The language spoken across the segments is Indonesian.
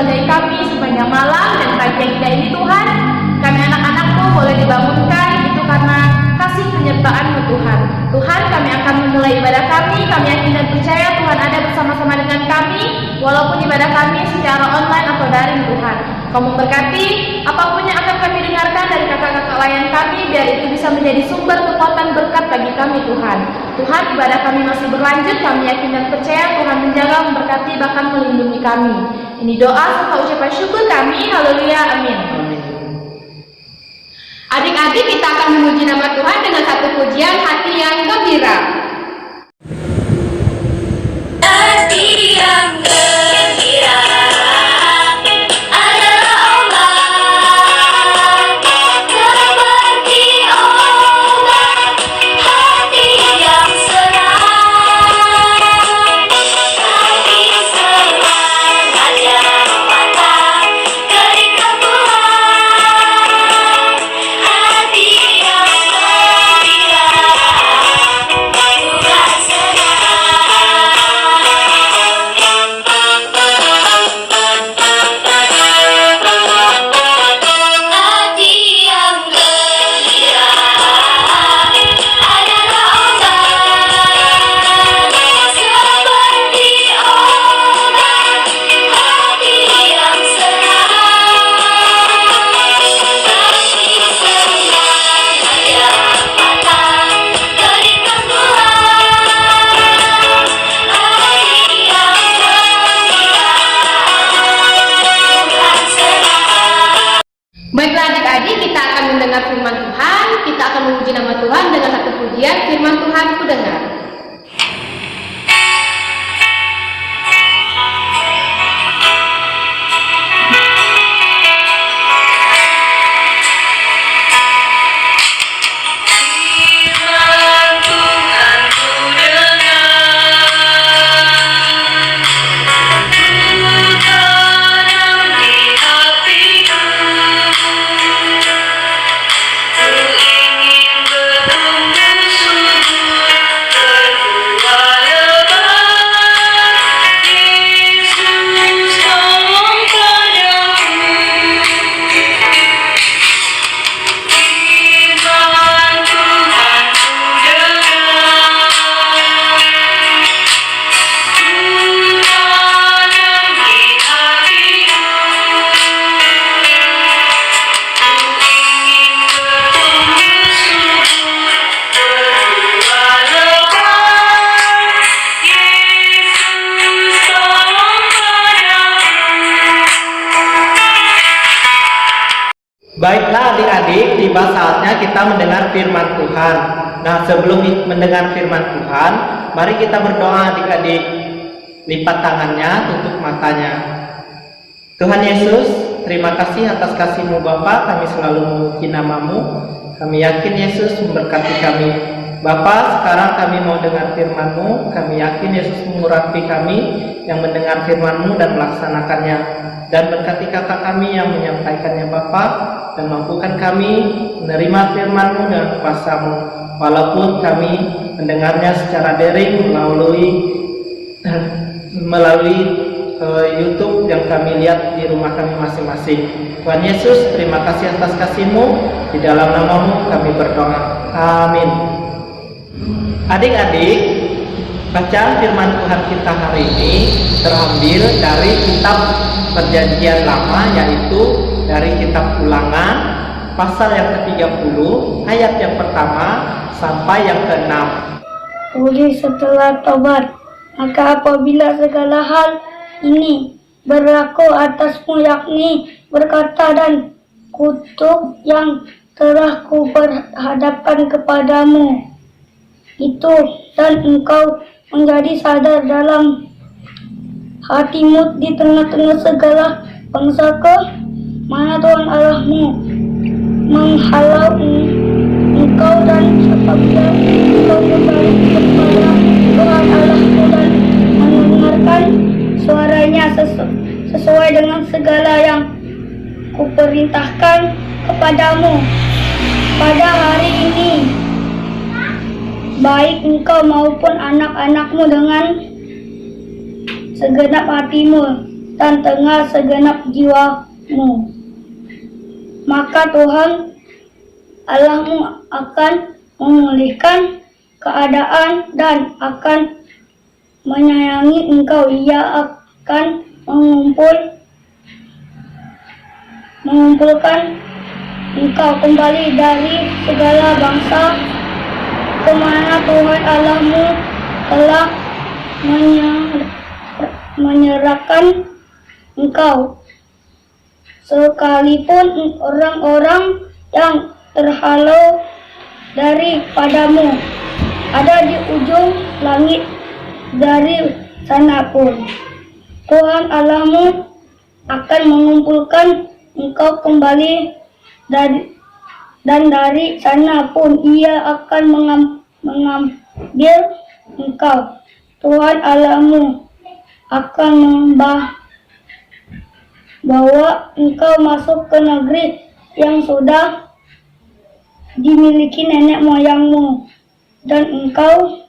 menjagai kami sepanjang malam dan pagi yang indah ini Tuhan. Kami anak-anakmu boleh dibangunkan itu karena kasih penyertaan-Mu Tuhan. Tuhan, kami akan memulai ibadah kami yakin dan percaya Tuhan ada bersama-sama dengan kami, walaupun ibadah kami secara online atau daring Tuhan. Kamu berkati apapun yang akan kami dengarkan dari kakak-kakak layan kami, biar itu bisa menjadi sumber kekuatan berkat bagi kami Tuhan. Tuhan, ibadah kami masih berlanjut, kami yakin dan percaya Tuhan menjaga, memberkati, bahkan melindungi kami. Ini doa serta ucapan syukur kami, haleluya, amin. Adik-adik, kita akan memuji nama Tuhan dengan satu pujian hati yang gembira. Hati yang gembira adalah obat, seperti obat. Hati yang senang, hati senang aja patah keringkan Tuhan. Hati yang gembira bukan senang. Hati yang gembira adalah obat, seperti obat. Hati yang senang, hati senang aja patah keringkan Tuhan. Hati yang gembira bukan senang. Baiklah adik-adik, kita akan mendengar firman Tuhan. Kita akan memuji nama Tuhan dengan satu pujian, firman Tuhan ku dengar. Firman Tuhan ku dengar, ku tanam di hatiku. Ku ingin bertumbuh subur, berbuah lebat. Yesus tolong padaku. Firman Tuhan ku dengar, ku tanam di hatiku. Ku ingin bertumbuh subur, berbuah lebat. Yesus tolong padaku. Baiklah adik-adik, tiba saatnya kita mendengar firman Tuhan. Nah, sebelum mendengar firman Tuhan, mari kita berdoa adik-adik. Lipat tangannya, tutup matanya. Tuhan Yesus, terima kasih atas kasih-Mu Bapa, kami selalu memuji nama-Mu. Kami yakin Yesus memberkati kami. Bapa, sekarang kami mau dengar firman-Mu. Kami yakin Yesus mengurapi kami yang mendengar firman-Mu dan melaksanakannya. Dan berkati kakak kami yang menyampaikannya Bapa, dan mampukan kami menerima firman-Mu dengan kuasa-Mu. Walaupun kami mendengarnya secara daring melalui YouTube yang kami lihat di rumah kami masing-masing. Tuhan Yesus, terima kasih atas kasih-Mu. Di dalam nama-Mu kami berdoa. Amin. Adik-adik, bacaan firman Tuhan kita hari ini terambil dari kitab Perjanjian Lama, yaitu dari kitab Ulangan pasal yang ke-30 ayat yang pertama sampai yang ke-6. Oleh setelah tobat, maka apabila segala hal ini berlaku atasmu, yakni berkata dan kutuk yang telah kuperhadapkan kepadamu itu, dan engkau menjadi sadar dalam hatimu di tengah-tengah segala bangsa ke mana Tuhan Allahmu menghalau engkau, dan apabila engkau kembali kepada Tuhan Allahmu dan mendengarkan suaranya sesuai dengan segala yang kuperintahkan kepadamu pada hari ini, baik engkau maupun anak-anakmu dengan segenap hatimu dan tengah segenap jiwamu. Maka Tuhan Allahmu akan memulihkan keadaan dan akan menyayangi engkau. Ia akan mengumpulkan engkau kembali dari segala bangsa kemana Tuhan Allahmu telah menyerahkan engkau, sekalipun orang-orang yang terhalau daripadamu ada di ujung langit. Dari sana pun Tuhan Allahmu akan mengumpulkan engkau kembali dan dari sana pun Ia akan mengambil engkau. Tuhan Allahmu akan membawa engkau masuk ke negeri yang sudah dimiliki nenek moyangmu, dan engkau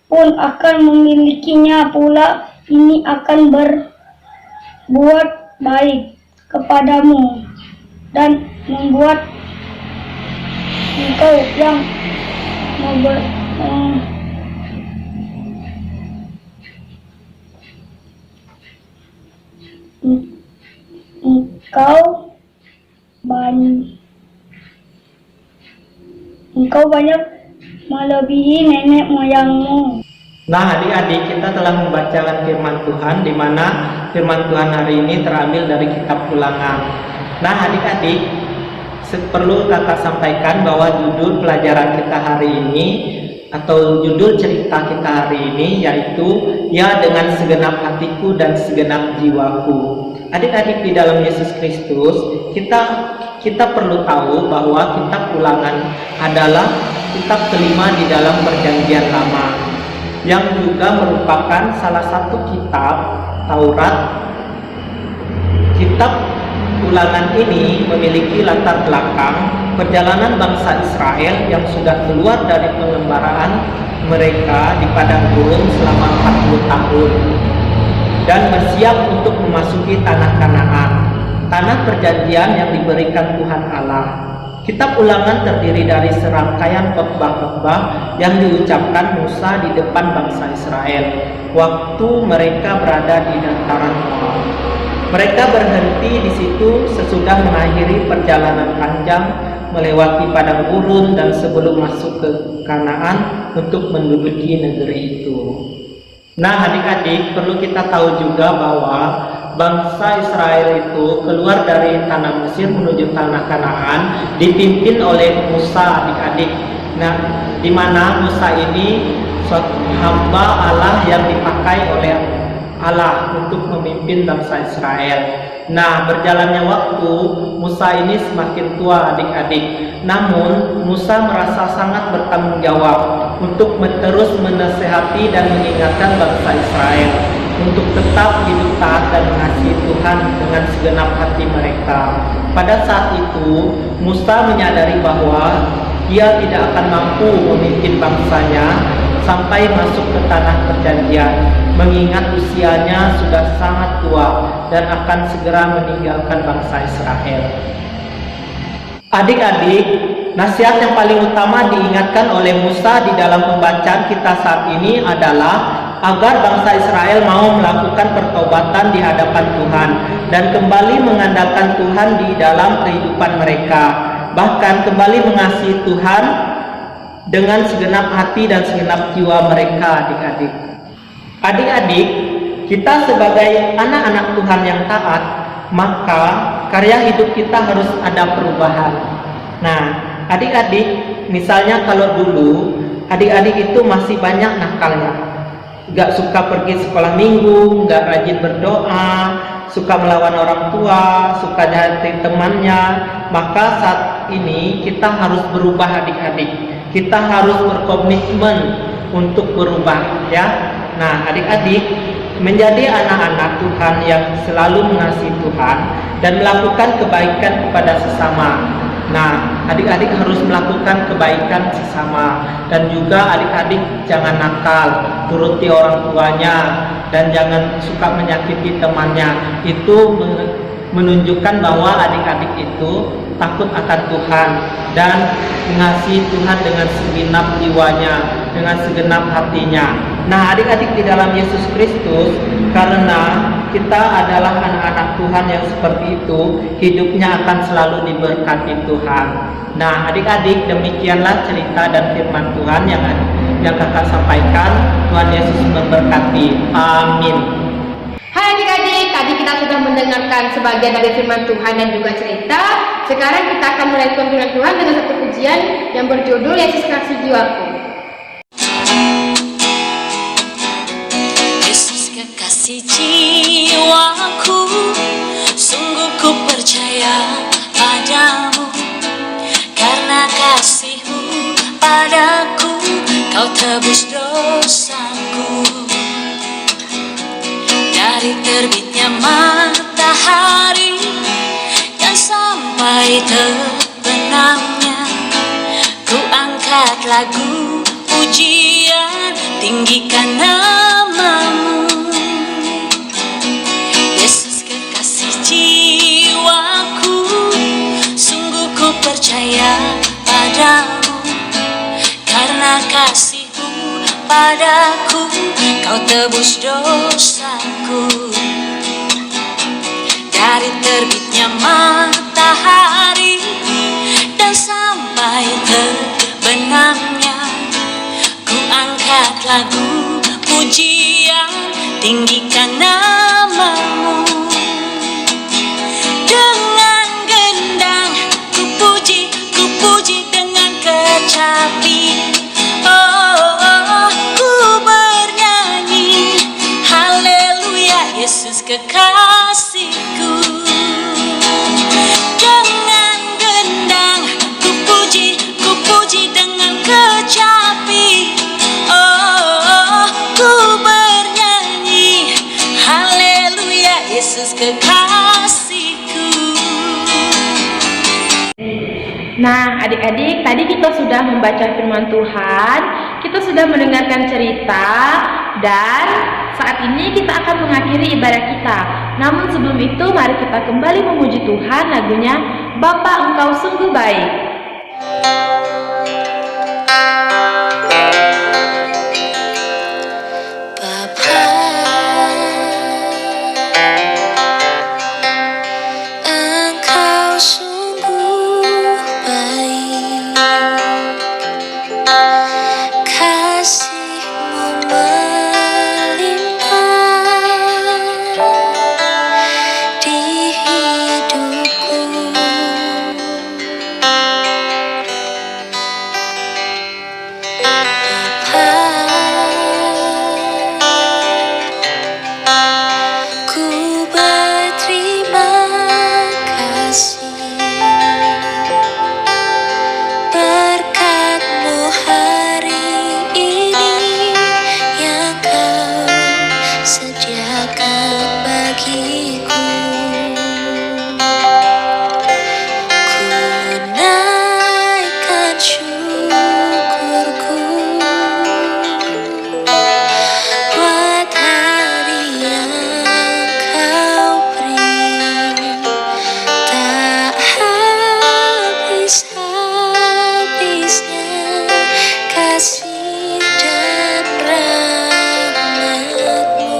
pun akan memilikinya pula. Ini akan berbuat baik kepadamu dan membuat engkau yang engkau banyak melebihi nenek moyangmu. Nah, adik-adik, kita telah membacakan firman Tuhan, di mana firman Tuhan hari ini terambil dari kitab Ulangan. Nah, adik-adik, perlu kakak sampaikan bahwa judul pelajaran kita hari ini atau judul cerita kita hari ini yaitu Ya dengan segenap hatiku dan segenap jiwaku. Adik-adik, di dalam Yesus Kristus kita perlu tahu bahwa kitab Ulangan adalah kitab kelima di dalam Perjanjian Lama, yang juga merupakan salah satu kitab Taurat. Kitab Ulangan ini memiliki latar belakang perjalanan bangsa Israel yang sudah keluar dari pengembaraan mereka di padang gurun selama 40 tahun dan bersiap untuk memasuki tanah Kanaan, tanah perjanjian yang diberikan Tuhan Allah. Kitab Ulangan terdiri dari serangkaian khotbah-khotbah yang diucapkan Musa di depan bangsa Israel waktu mereka berada di dataran Moab. Mereka berhenti di situ sesudah mengakhiri perjalanan panjang melewati padang gurun dan sebelum masuk ke Kanaan untuk menduduki negeri itu. Nah, adik-adik, perlu kita tahu juga bahwa bangsa Israel itu keluar dari tanah Mesir menuju tanah Kanaan dipimpin oleh Musa, adik-adik. Nah, di mana Musa ini suatu hamba Allah yang dipakai oleh Allah untuk memimpin bangsa Israel. Nah, berjalannya waktu, Musa ini semakin tua, adik-adik. Namun, Musa merasa sangat bertanggung jawab untuk terus menasehati dan mengingatkan bangsa Israel untuk tetap hidup taat dan mengasihi Tuhan dengan segenap hati mereka. Pada saat itu, Musa menyadari bahwa ia tidak akan mampu memimpin bangsanya sampai masuk ke tanah perjanjian, mengingat usianya sudah sangat tua dan akan segera meninggalkan bangsa Israel. Adik-adik, nasihat yang paling utama diingatkan oleh Musa di dalam pembacaan kita saat ini adalah agar bangsa Israel mau melakukan pertobatan di hadapan Tuhan dan kembali mengandalkan Tuhan di dalam kehidupan mereka, bahkan kembali mengasihi Tuhan dengan segenap hati dan segenap jiwa mereka. Adik-adik, adik-adik, kita sebagai anak-anak Tuhan yang taat, maka karya hidup kita harus ada perubahan. Nah, adik-adik, misalnya kalau dulu adik-adik itu masih banyak nakalnya, gak suka pergi sekolah minggu, gak rajin berdoa, suka melawan orang tua, suka jahatin temannya, maka saat ini kita harus berubah, adik-adik. Kita harus berkomitmen untuk berubah, ya. Nah, adik-adik, menjadi anak-anak Tuhan yang selalu mengasihi Tuhan dan melakukan kebaikan kepada sesama. Nah, adik-adik harus melakukan kebaikan sesama, dan juga adik-adik jangan nakal, turuti orang tuanya, dan jangan suka menyakiti temannya. Itu menunjukkan bahwa adik-adik itu takut akan Tuhan dan mengasihi Tuhan dengan segenap jiwanya, dengan segenap hatinya. Nah, adik-adik di dalam Yesus Kristus, karena kita adalah anak-anak Tuhan yang seperti itu, hidupnya akan selalu diberkati Tuhan. Nah, adik-adik, demikianlah cerita dan firman Tuhan yang kakak sampaikan. Tuhan Yesus memberkati. Amin. Hai adik-adik, tadi kita sudah mendengarkan sebagian dari firman Tuhan dan juga cerita. Sekarang kita akan melanjutkan firman Tuhan dengan satu pujian yang berjudul Yesus Kasih Jiwaku. Yesus kekasih jiwaku, sungguh ku percaya padamu. Karena kasih-Mu padaku, Kau tebus dosaku. Dari terbitnya matahari dan sampai terbenamnya, ku angkat lagu pujian, tinggikan nama-Mu. Yesus kekasih jiwaku, sungguh ku percaya padamu. Karena kasih-Mu padaku, Kau tebus dosaku. Dari terbitnya matahari dan sampai terbenamnya, ku angkat lagu pujian, tinggikan nama-Mu. Dengan gendang ku puji dengan kecapi. Yesus kekasihku, dengan gendang ku puji dengan kecapi. Ku bernyanyi haleluya, Yesus kekasihku. Nah, adik-adik, tadi kita sudah membaca firman Tuhan, kita sudah mendengarkan cerita, dan saat ini kita akan mengakhiri ibadah kita. Namun sebelum itu, mari kita kembali memuji Tuhan lagunya Bapa Engkau Sungguh Baik. Bapa, Engkau sungguh baik, kasih-Mu melimpah di hidupku. Ku berterima kasih, berkat-Mu hari ini yang Kau sediakan bagiku. Ku naikkan syukurku buat hari yang Kau beri, tak habis-habisnya kasih dan rahmat-Mu.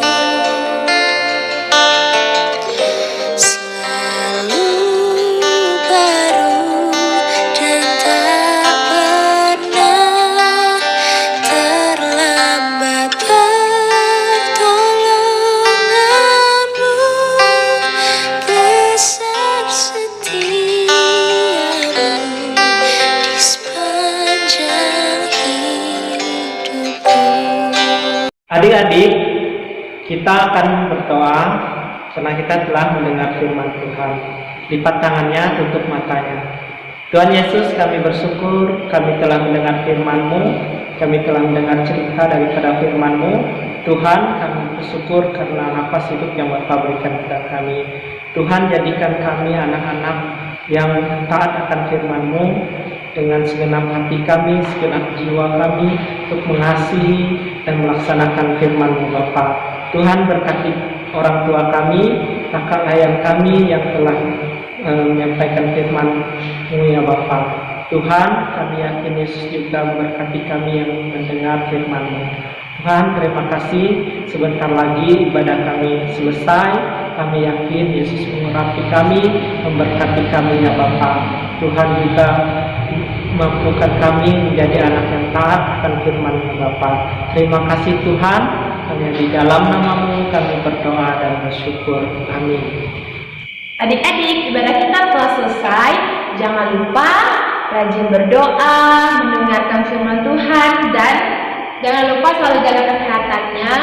Selalu baru dan tak pernah terlambat pertolongan-Mu. Besar setia-Mu di sepanjang hidupku. Adik-adik, kita akan berdoa karena kita telah mendengar firman Tuhan. Lipat tangannya, tutup matanya. Tuhan Yesus, kami bersyukur kami telah mendengar firman-Mu, kami telah mendengar cerita daripada firman-Mu. Tuhan, kami bersyukur karena nafas hidup yang Bapa berikan kepada kami. Tuhan, jadikan kami anak-anak yang taat akan firman-Mu dengan segenap hati kami, segenap jiwa kami untuk mengasihi dan melaksanakan firman-Mu Bapa. Tuhan berkati orang tua kami, kakak ayah kami yang telah menyampaikan firman-Mu ya Bapa. Tuhan, kami yakin Yesus juga memberkati kami yang mendengar firman-Mu. Tuhan, terima kasih, sebentar lagi ibadah kami selesai. Kami yakin Yesus mengurapi kami, memberkati kami ya Bapa. Tuhan juga mampukan kami menjadi anak yang taat akan firman-Mu Bapa. Terima kasih Tuhan, hanya di dalam nama-Mu kami berdoa dan bersyukur. Amin. Adik-adik, ibadah kita telah selesai. Jangan lupa rajin berdoa, mendengarkan firman Tuhan, dan jangan lupa selalu jaga kesehatannya,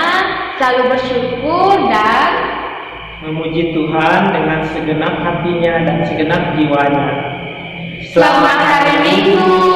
selalu bersyukur dan Memuji Tuhan dengan segenap hatinya dan segenap jiwanya. selamat hari Minggu.